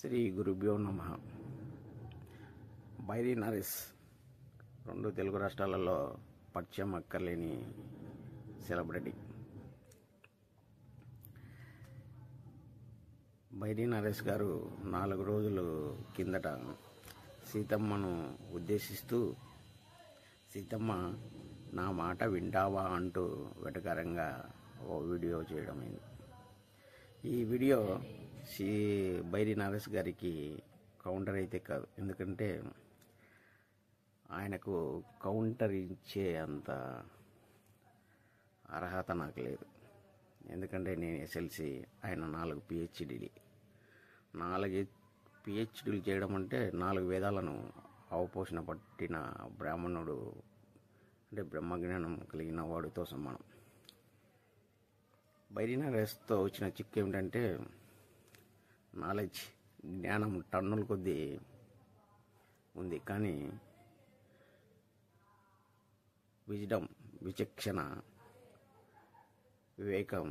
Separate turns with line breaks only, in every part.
శ్రీ గురుభ్యో నమః. బైరి నరేష్ రెండు తెలుగు రాష్ట్రాలలో పరిచయం అక్కర్లేని సెలబ్రిటీ. బైరి నరేష్ గారు 4 రోజుల కిందట సీతమ్మను ఉద్దేశిస్తూ సీతమ్మ నా మాట వింటావా అంటూ వెటకారంగా ఓ వీడియో చేయడమైంది. ఈ వీడియో బైరి నరేష్ గారికి కౌంటర్ అయితే కాదు, ఎందుకంటే ఆయనకు కౌంటర్ ఇచ్చే అంత అర్హత నాకు లేదు. ఎందుకంటే నేను ఎస్ఎల్సి, ఆయన 4 పిహెచ్డీలు. 4 పిహెచ్డీలు చేయడం అంటే 4 వేదాలను అవపోషణ పట్టిన బ్రాహ్మణుడు, అంటే బ్రహ్మజ్ఞానం కలిగిన వాడితో సమానం. బైరి నరేష్తో వచ్చిన చిక్కు ఏమిటంటే నాలెడ్జ్, జ్ఞానం టన్నుల కొద్దీ ఉంది, కానీ విజ్డమ్, విచక్షణ, వివేకం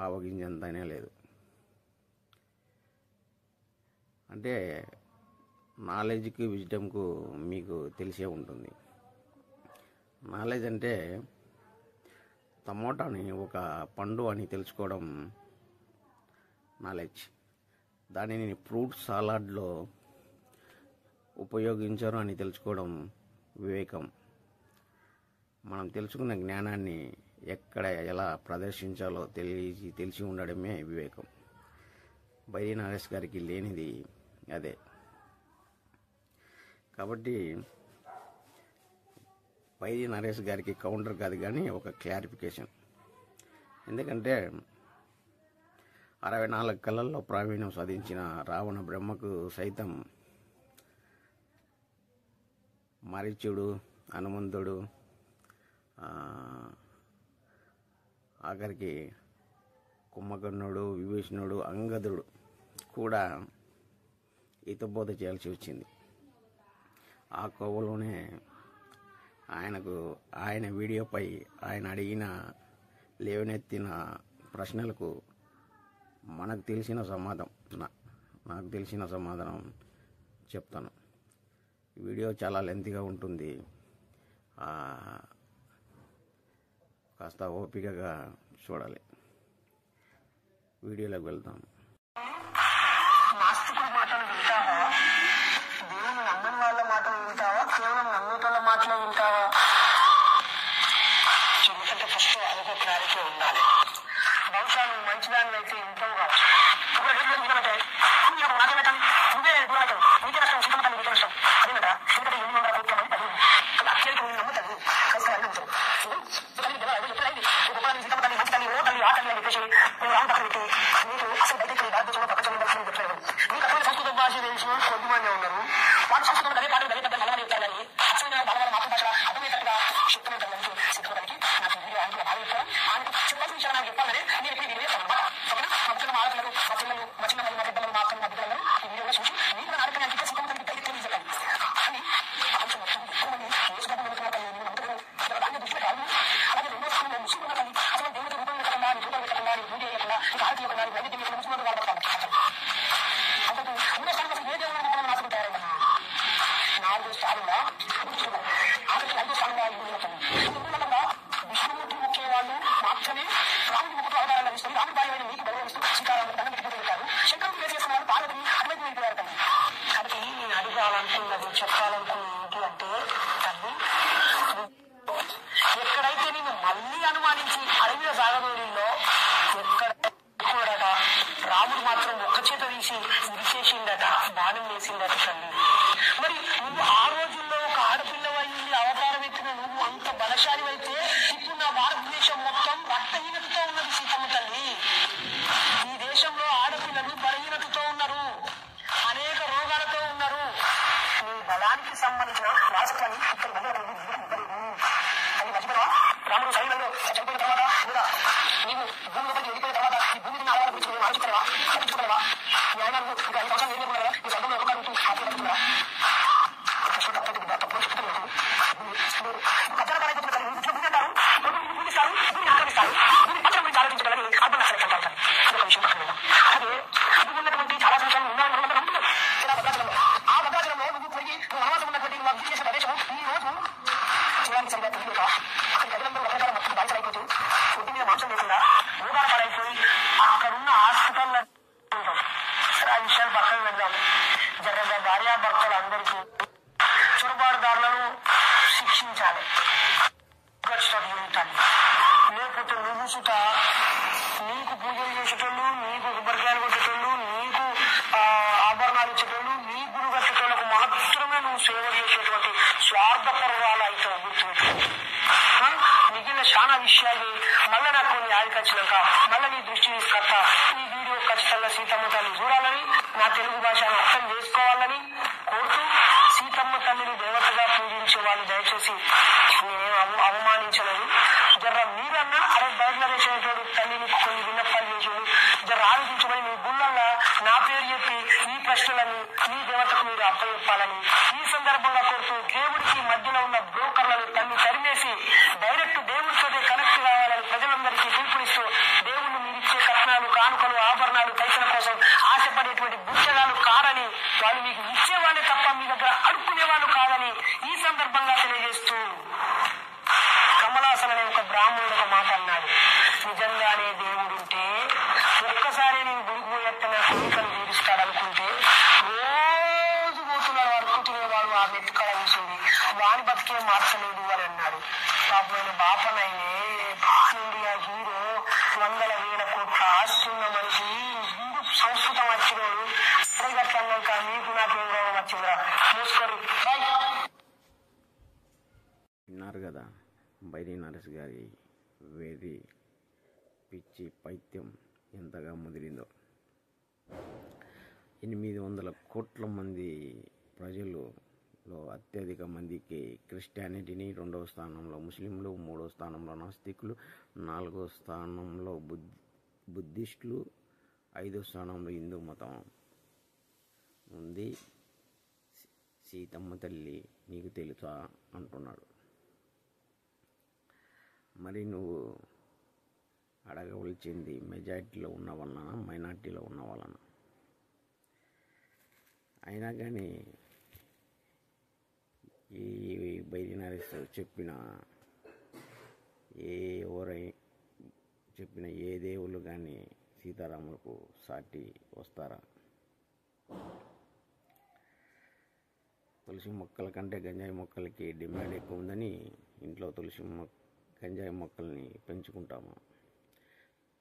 ఆవగింజంతనే లేదు. అంటే నాలెడ్జ్కి విజ్డమ్కు మీకు తెలిసే ఉంటుంది. నాలెడ్జ్ అంటే టమోటాని ఒక పండు అని తెలుసుకోవడం నాలెడ్జ్. దానిని ఫ్రూట్ సలాడ్లో ఉపయోగించరు అని తెలుసుకోవడం వివేకం. మనం తెలుసుకున్న జ్ఞానాన్ని ఎక్కడ ఎలా ప్రదర్శించాలో తెలిసి ఉండడమే వివేకం. బైరి నరేష్ గారికి లేనిది అదే. కాబట్టి బైరి నరేష్ గారికి కౌంటర్ కాదు కానీ ఒక క్లారిఫికేషన్. ఎందుకంటే 64 కళల్లో ప్రావీణ్యం సాధించిన రావణ బ్రహ్మకు సైతం మరీచుడు, హనుమంతుడు, ఆఖరికి కుంభకర్ణుడు, విభీషణుడు, అంగదుడు కూడా హితబోధ చేయాల్సి వచ్చింది. ఆ కోవలోనే ఆయన వీడియోపై ఆయన అడిగిన, లేవనెత్తిన ప్రశ్నలకు నాకు తెలిసిన సమాధానం చెప్తాను. వీడియో చాలా లెంతీగా ఉంటుంది, కాస్త ఓపికగా చూడాలి. వీడియోలోకి వెళ్తాం.
నాస్తికుల మాటలు వింటావా? దేవుని నమ్మని వాళ్ళ మాటలు వింటావా? కేవలం నమ్మేటోళ్ళ మాటలు వింటావా? ఎందుకంటే ఫస్ట్ అదొక క్లారిటీ ఉండాలి. బహుశా నువ్వు మంచిదాన్ని అయితే ఇంటావు కావచ్చు. సంస్కృత భాష తెలిసిన కొద్దిమంది ఉన్నారు. వాళ్ళు సంస్కృతం అదే పాటలు అదే పెద్ద మలయాళం చెప్తారు, కానీ అచ్చమైన బలమైన మాతృభాష అర్థమయ్యేటట్టుగా చెప్తున్నదానికి సిద్ధపడానికి నాకు వీడియో అందులో భావిస్తాను. ఆయనకు చెప్పాల్సిన విషయాలు నాకు చెప్పాలని నేను ఇప్పుడు వీడియో చెప్తాను. ఓకేనా? మా పిల్లలు, మా ఆడపిల్లలు, మా పిల్లలు, మా చిన్నలు, మా బిడ్డలు, మా అక్కలు, మా బిడ్డలు ఈ వీడియోలో చూసి మీకు నా ఆడపిల్లలకి సుఖం కలిగి ధైర్యం చెప్పండి. కానీ ప్రపంచం మొత్తం ఎక్కువ మంది దాన్ని దృష్టిలో కాదు. అలాగే రెండో స్థానంలో ముస్లిం ఉన్నది. అసలు దేవుడి రూపం పెట్టకుండా, రూపం పెట్టకుండా, పూజ చేయకుండా, ఇంకా ఆరతి ఇవ్వకుండా, నైవేద్యం చేయకుండా ముస్లిం వాడబడతాను. అంతకు మూడో స్థానంలో ఏ దేవుడు మనం నాశనం తయారైంది. 4వ స్థానంలో ఆఖరికి 5వ స్థానంలో విష్ణుమూర్తి ముఖ్య వాళ్ళు మాత్రమే రాముడి ముఖ అవతారాలు లభిస్తుంది. రాముడి భార్య మీకు గౌరవిస్తూ సీతారాముడు దండం పెట్టుకుంటారు. శంకరుడు పేరు చేసిన వాళ్ళు పార్వతిని అడ్వైతం వెళ్ళిపోయారు. తల్లి కాబట్టి నేను అడగాలనుకున్నది, చెప్పాలనుకున్నది అంటే తల్లి, ఎక్కడైతే నేను మళ్ళీ అనుమానించి అడవిలో సాగదోడిలో ఎక్కడ కూడట రాముడు మాత్రం ఒక్క చేత తీసి విరిచేసిందట, బాణం వేసిందట తల్లి. మరి నువ్వు ఆ రోజుల్లో ఒక ఆడపిల్లవైంది అవతారం ఎత్తిన నువ్వు అంత బలశాలి అయితే ఇప్పుడు నా భారతదేశం మొత్తం రక్తహీనతతో ఉన్నది సీతమ్మ తల్లి. ఈ దేశంలో ఆడపిల్లలు బలహీనతతో ఉన్నారు, అనేక రోగాలతో ఉన్నారు. నీ బలానికి సంబంధించిన రాష్ట్రాన్ని ఇక్కడ అది మర్చిపోవా? రాముడు శరీరంలో చనిపోయిన తర్వాత కూడా నీవు భూమి లోపలికి వెళ్ళిపోయిన తర్వాత ఈ భూమి మీద ఆధారం గురించి నువ్వు ఆలోచించలేవా? పట్టించుకోలేవా? నీ ఆయన ఇంకా 5 సంవత్సరాలు ఏం లేకుండా నీ సొంతంలో ఒక నుంచి ఆశీర్వదించుకురా. కచ్చర పడైపోతున్న భూమి అంటారు, భూమి ఇస్తారు, భూమిని ఆక్రమిస్తారు, భూమి పచ్చల గురించి ఆలోచించగలని అర్థం నష్టం. అదొక విషయం పక్కన. అలాగే భూమి ఉన్నటువంటి చాలా సంవత్సరాలు ఉన్నాయని పక్కన పెడదాం. జరగా భార్యాభర్తలు అందరికీ చొరబాటుదారులను శిక్షించాలి, ఖచ్చితంగా ఉంటాను. లేకపోతే నువ్వు సుత నీకు పూజలు చేసేటోళ్ళు, నీకు కొబ్బరికాయలు కొట్టేటోళ్ళు, నీకు ఆభరణాలు ఇచ్చేటోళ్ళు, నీ గురు కట్టేటోళ్ళకు మాత్రమే నువ్వు సేవ చేసేటువంటి స్వార్థపరురాలు అయితే గుర్తుపెట్టు. మిగిలిన చాలా విషయాలు మళ్ళీ నాకు కొన్ని యాదికి వచ్చినాక మళ్ళీ నీ దృష్టి తీసుకొస్తా. ఈ వీడియో ఖచ్చితంగా సీతమ్మ తల్లి చూడాలని, నా తెలుగు భాషను అర్థం చేసుకోవాలని కోరుతూ, సీతమ్మ తల్లిని దేవతగా పూజించే వాళ్ళు దయచేసి నేనేం అవమానించలేదు. జర మీరన్నా అరే బయలుదేరేసేటువంటి తల్లిని కొన్ని విన్నపాలు చేసాడు, జర ఆలోచించమని మీ గుళ్ళల్లో నా పేరు చెప్పి ఈ ప్రశ్నలని మీ దేవతకు మీరు అప్పచెప్పాలని ఈ సందర్భంగా కోరుతూ, దేవుడికి మధ్యలో ఉన్న బ్రోకర్లను తల్లి తరిమేసి డైరెక్ట్ దేవుడితోనే కనెక్ట్ కావాలని ప్రజలందరికీ పిలుపునిస్తూ, దేవుళ్ళు మీరిచ్చే కట్నాలు, కానుకలు, ఆభరణాలు, పైసల కోసం ఆశపడేటువంటి బుచ్చగాలు కారని, వాళ్ళు మీకు ఇచ్చేవాళ్ళే తప్ప మీ దగ్గర అడుక్కునే వాళ్ళు కాదని ఈ సందర్భంగా తెలియజేస్తూ, కమలాసన్ అనే ఒక బ్రాహ్మణుడు ఒక మాట అన్నాడు, నిజంగానే దేవుడుంటే ఒక్కసారి నేను గుడిపోయేస్తున్న కోరికలు తీరుస్తాడనుకుంటే రోజు పోతున్నాడు, అడుగుతునేవాడు, ఆ మెత్తుకడ కూర్చుంది, వాని బతికే మార్చలేదు అని అన్నాడు. పాపమైన బాపనైనే ఇండియా హీరో, 100,000 కోట్ల ఆస్తున్న మనిషి, హిందూ సంస్కృతం వచ్చినోడు, అడిగట్లన్నాక మీకు నాకేం రోగం వచ్చిందిరా మూసుకొని.
విన్నారు కదా బైరి నరేష్ గారి వేది పిచ్చి పైత్యం ఎంతగా ముదిరిందో. 800 కోట్ల మంది ప్రజలలో అత్యధిక మందికి క్రిస్టియానిటీని, 2వ స్థానంలో ముస్లింలు, 3వ స్థానంలో నాస్తికులు, 4వ స్థానంలో బుద్ధిస్టులు, 5వ స్థానంలో హిందూ మతం ఉంది. సీతమ్మ తల్లి నీకు తెలుసా అంటున్నాడు. మరి నువ్వు అడగవలసింది మెజారిటీలో ఉన్న వలన, మైనార్టీలో ఉన్న వలన. అయినా కానీ ఈ బైరి నరేష్ చెప్పిన ఏ దేవుళ్ళు కానీ సీతారాములకు సాటి వస్తారా? తులసి మొక్కల కంటే గంజాయి మొక్కలకి డిమాండ్ ఎక్కువ ఉందని ఇంట్లో గంజాయి మొక్కల్ని పెంచుకుంటాము.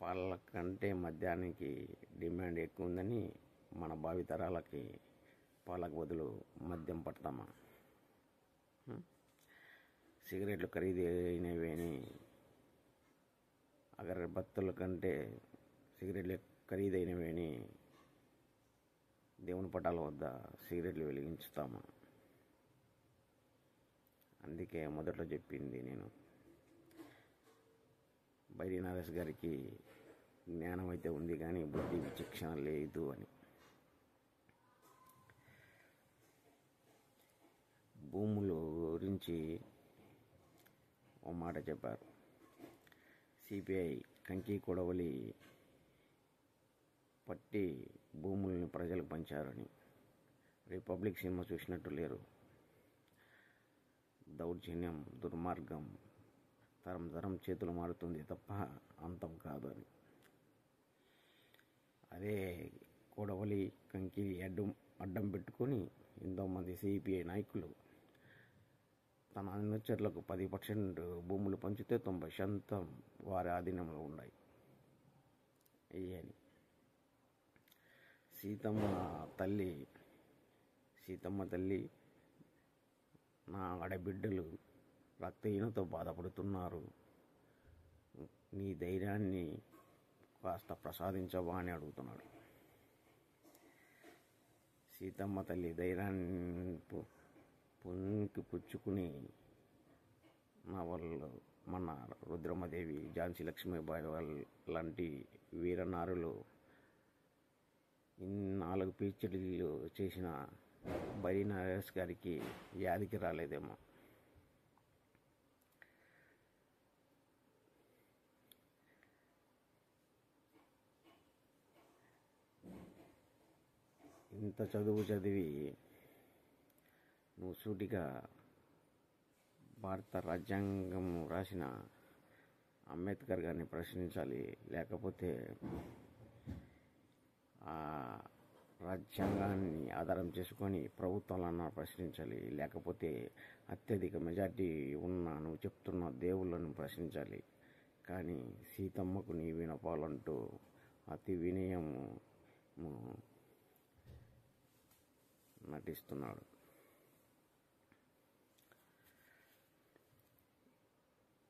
పాల కంటే మద్యానికి డిమాండ్ ఎక్కువ ఉందని మన భావితరాలకి పాలకు బదులు మద్యం పడతామా? సిగరెట్లు ఖరీదైనవేని, అగరబత్తుల కంటే సిగరెట్లు ఖరీదైనవేని దేవుని పటాల వద్ద సిగరెట్లు వెలిగించుతామా? అందుకే మొదట్లో చెప్పింది నేను, బైరి నరేష్ గారికి జ్ఞానం అయితే ఉంది కానీ బుద్ధి విచక్షణ లేదు అని. భూముల గురించి ఓ మాట చెప్పారు. సిపిఐ కంకి కొడవలి పట్టి భూముల్ని ప్రజలకు పంచారని. రిపబ్లిక్ సినిమా చూసినట్టు లేరు. దౌర్జన్యం, దుర్మార్గం తరం చేతులు మారుతుంది తప్ప అంతం కాదు అని. అదే కొడవలి కంకి అడ్డం పెట్టుకొని ఎంతోమంది సిపిఐ నాయకులు తన అనుచరులకు 10% భూములు పంచితే 90% వారి ఆధీనంలో ఉన్నాయి. అని సీతమ్మ తల్లి నా ఆడబిడ్డలు రక్తహీనతో బాధపడుతున్నారు, నీ ధైర్యాన్ని కాస్త ప్రసాదించవా అని అడుగుతున్నాడు. సీతమ్మ తల్లి ధైర్యాన్ని పొంగి పుచ్చుకుని మన రుద్రమదేవి, ఝాన్సీ లక్ష్మీబాయి లాంటి వీరనారులు 4 పీహెచ్డీలు చేసిన బైరి నరేష్ గారికి యాదికి రాలేదేమో. ఇంత చదువు చదివి నువ్వు సూటిగా భారత రాజ్యాంగం రాసిన అంబేద్కర్ గారిని ప్రశ్నించాలి. లేకపోతే రాజ్యాంగాన్ని ఆధారం చేసుకొని ప్రభుత్వాలన్నా ప్రశ్నించాలి, లేకపోతే అత్యధిక మెజార్టీ ఉన్న నువ్వు చెప్తున్న దేవుళ్ళను ప్రశ్నించాలి. కానీ సీతమ్మకు నీ వినపాలంటూ అతి వినయము నటిస్తున్నాడు.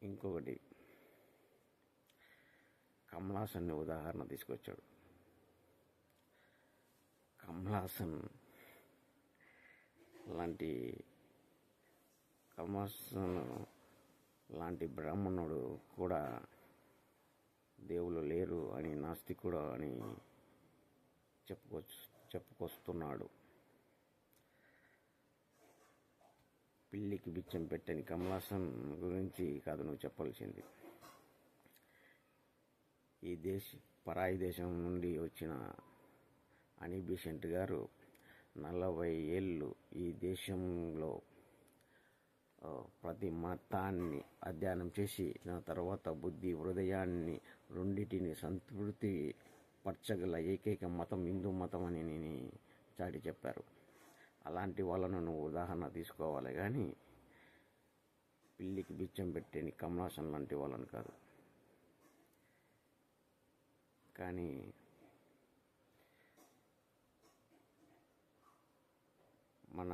ఇంకొకటి, కమల్ హాసన్ని ఉదాహరణ తీసుకొచ్చాడు. కమల్ హాసన్ లాంటి బ్రాహ్మణుడు కూడా దేవుళ్ళు లేరు అని, నాస్తికుడు అని చెప్పుకొస్తున్నాడు. పిల్లికి బిచ్చం పెట్టని కమల్ హాసన్ గురించి కాదు నువ్వు చెప్పాల్సింది. పరాయి దేశం నుండి వచ్చిన అని బెసెంట్ గారు 40 ఏళ్ళు ఈ దేశంలో ప్రతి మతాన్ని అధ్యయనం చేసి నా తర్వాత బుద్ధి హృదయాన్ని రెండింటిని సంతృప్తి పరచగల ఏకైక మతం హిందూ మతం అని నేను చాటి చెప్పారు. అలాంటి వాళ్ళను నువ్వు ఉదాహరణ తీసుకోవాలి కానీ పిల్లికి బిచ్చం పెట్టేని కమల్ హాసన్ లాంటి వాళ్ళని కాదు. కానీ మన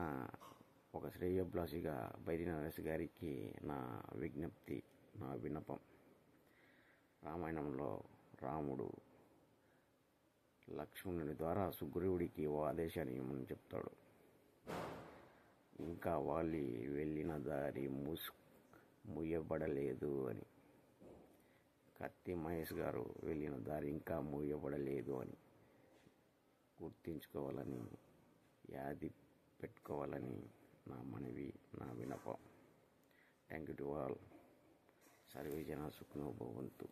ఒక శ్రేయోభిలాషిగా బైరి నరేష్ గారికి నా విజ్ఞప్తి, నా విన్నపం, రామాయణంలో రాముడు లక్ష్మణుని ద్వారా సుగ్రీవుడికి ఓ ఆదేశాన్ని ఇవ్వమని చెప్తాడు. ఇంకా వాలి వెళ్ళిన దారి మూయబడలేదు అని. కత్తి మహేష్ గారు వెళ్ళిన దారి ఇంకా మూయబడలేదు అని గుర్తించుకోవాలని, యాది పెట్టుకోవాలని నా మనవి, నా విన్నపం. Thank you to all. Survey జన సుఖినో భవంతు.